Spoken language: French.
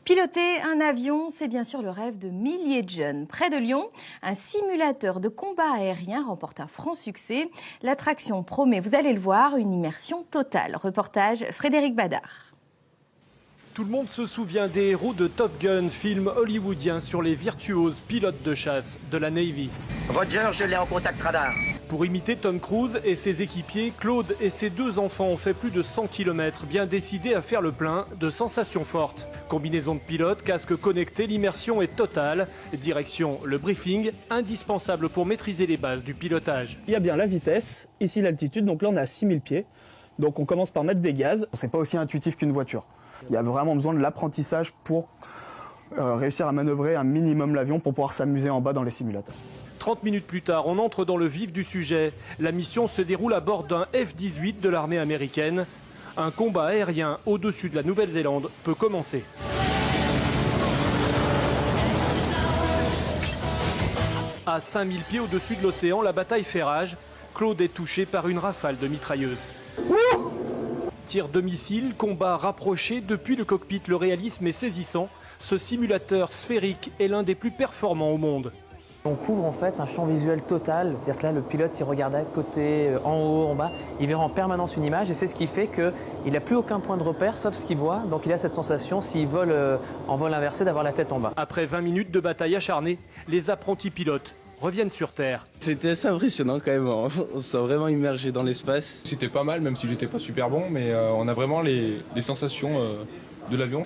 Piloter un avion, c'est bien sûr le rêve de milliers de jeunes. Près de Lyon, un simulateur de combat aérien remporte un franc succès. L'attraction promet, vous allez le voir, une immersion totale. Reportage Frédéric Badard. Tout le monde se souvient des héros de Top Gun, film hollywoodien sur les virtuoses pilotes de chasse de la Navy. Roger, je l'ai en contact radar. Pour imiter Tom Cruise et ses équipiers, Claude et ses deux enfants ont fait plus de 100 km, bien décidés à faire le plein de sensations fortes. Combinaison de pilote, casque connecté, l'immersion est totale. Direction le briefing, indispensable pour maîtriser les bases du pilotage. Il y a bien la vitesse, ici l'altitude, donc là on est à 6000 pieds. Donc on commence par mettre des gaz. C'est pas aussi intuitif qu'une voiture. Il y a vraiment besoin de l'apprentissage pour réussir à manœuvrer un minimum l'avion pour pouvoir s'amuser en bas dans les simulateurs. 30 minutes plus tard, on entre dans le vif du sujet. La mission se déroule à bord d'un F-18 de l'armée américaine. Un combat aérien au-dessus de la Nouvelle-Zélande peut commencer. À 5000 pieds au-dessus de l'océan, la bataille fait rage. Claude est touché par une rafale de mitrailleuses. Tir de missiles, combat rapproché depuis le cockpit, le réalisme est saisissant. Ce simulateur sphérique est l'un des plus performants au monde. On couvre en fait un champ visuel total, c'est-à-dire que là le pilote s'il regarde à côté, en haut, en bas, il verra en permanence une image et c'est ce qui fait qu'il n'a plus aucun point de repère sauf ce qu'il voit, donc il a cette sensation s'il vole en vol inversé d'avoir la tête en bas. Après 20 minutes de bataille acharnée, les apprentis pilotes reviennent sur Terre. C'était assez impressionnant quand même, on s'est vraiment immergé dans l'espace. C'était pas mal même si j'étais pas super bon, mais on a vraiment les sensations de l'avion.